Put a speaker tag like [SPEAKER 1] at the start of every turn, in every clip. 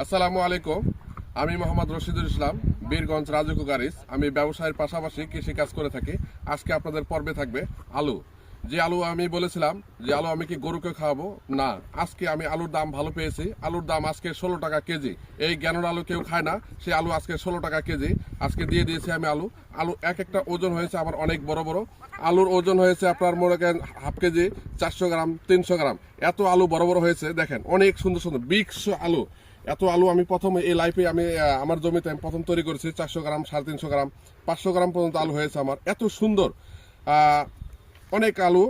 [SPEAKER 1] আসসালামু আলাইকুম। আমি মোহাম্মদ রশিদুল ইসলাম, বীরগঞ্জ রাজু কুকারিস। আমি ব্যবসায়ের পাশাপাশি কৃষি কাজ করে থাকি। আজকে আপনাদের পর্বে থাকবে আলু। যে আলু আমি বলেছিলাম যে আলু আমি কি গরুকে খাওয়াবো না, আজকে আমি আলুর দাম ভালো পেয়েছি। আলুর দাম আজকে 16 টাকা কেজি। এই জ্ঞানের আলু কেউ খায় না, সেই আলু আজকে 16 টাকা কেজি আজকে দিয়ে দিয়েছি আমি আলু। আলু এক একটা ওজন হয়েছে আমার অনেক বড় বড়। আলুর ওজন হয়েছে আপনার মনে করেন হাফ কেজি, 400 গ্রাম, 300 গ্রাম। এত আলু বড় বড় হয়েছে, দেখেন অনেক সুন্দর সুন্দর বিগ আলু। এত আলু আমি প্রথম এই লাইফে আমি আমার জমিতে আমি প্রথম তৈরি করেছি। 400 গ্রাম, 350 গ্রাম, 500 গ্রাম পর্যন্ত আলু হয়েছে আমার। এত সুন্দর অনেক আলু।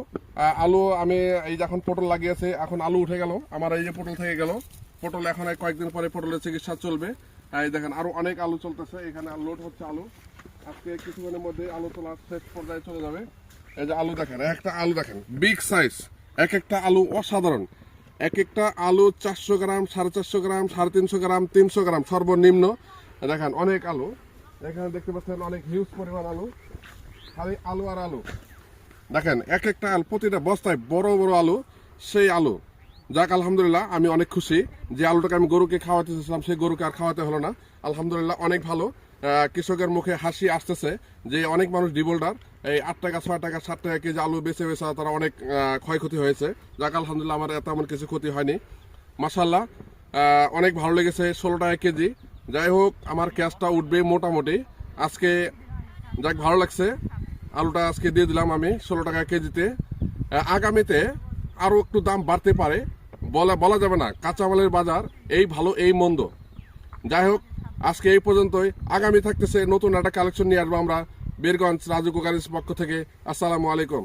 [SPEAKER 1] আলু আমি এই যখন পটল লাগিয়েছে, এখন আলু উঠে গেল আমার। এই যে পটল থেকে গেল, পটল এখন কয়েকদিন পরে পটলের চিকিৎসা চলবে। এই দেখেন আরো অনেক আলু চলতেছে, এখানে লোড হচ্ছে আলু। আজকে কিছুক্ষণের মধ্যে আলু তোলা শেষ পর্যায়ে চলে যাবে। এই যে আলু দেখেন, একটা আলু দেখেন বিগ সাইজ, এক একটা আলু অসাধারণ। এক একটা আলু 400 গ্রাম, 450 গ্রাম, 350 গ্রাম, 300 গ্রাম সর্বনিম্ন। দেখেন অনেক আলু, এখানে দেখতে পাচ্ছেন অনেক হিউজ পরিমাণ আলু। খালি আলু আর আলু। দেখেন এক একটা আলু, প্রতিটা বস্তায় বড় বড় আলু। সেই আলু যাক আলহামদুলিল্লাহ, আমি অনেক খুশি যে আলুটাকে আমি গরুকে খাওয়াতে চেয়েছিলাম, সেই গরুকে আর খাওয়াতে হলো না। আলহামদুলিল্লাহ অনেক ভালো। কৃষকের মুখে হাসি আসতেছে যে অনেক মানুষ ডিবোল্ডার এই 8 টাকা, 6 টাকা, 7 টাকা কেজি আলু বেছে বেছে তারা অনেক ক্ষয়ক্ষতি হয়েছে। যাক আলহামদুলিল্লাহ আমার তেমন কিছু ক্ষতি হয়নি, মাশাল্লাহ। অনেক ভালো লেগেছে 16 টাকা কেজি। যাই হোক, আমার ক্যাশটা উঠবে মোটামুটি আজকে। যাক ভালো লাগছে, আলুটা আজকে দিয়ে দিলাম আমি 16 টাকা কেজিতে। আগামীতে আরও একটু দাম বাড়তে পারে, বলা যাবে না। কাঁচামালের বাজার এই ভালো এই মন্দ। যাই হোক, আজকে এই পর্যন্তই। আগামী থাকতেছে নতুন একটা কালেকশন নিয়ে আসবো আমরা বীরগঞ্জ রাজু কুকারিস পক্ষ থেকে। আসসালামু আলাইকুম।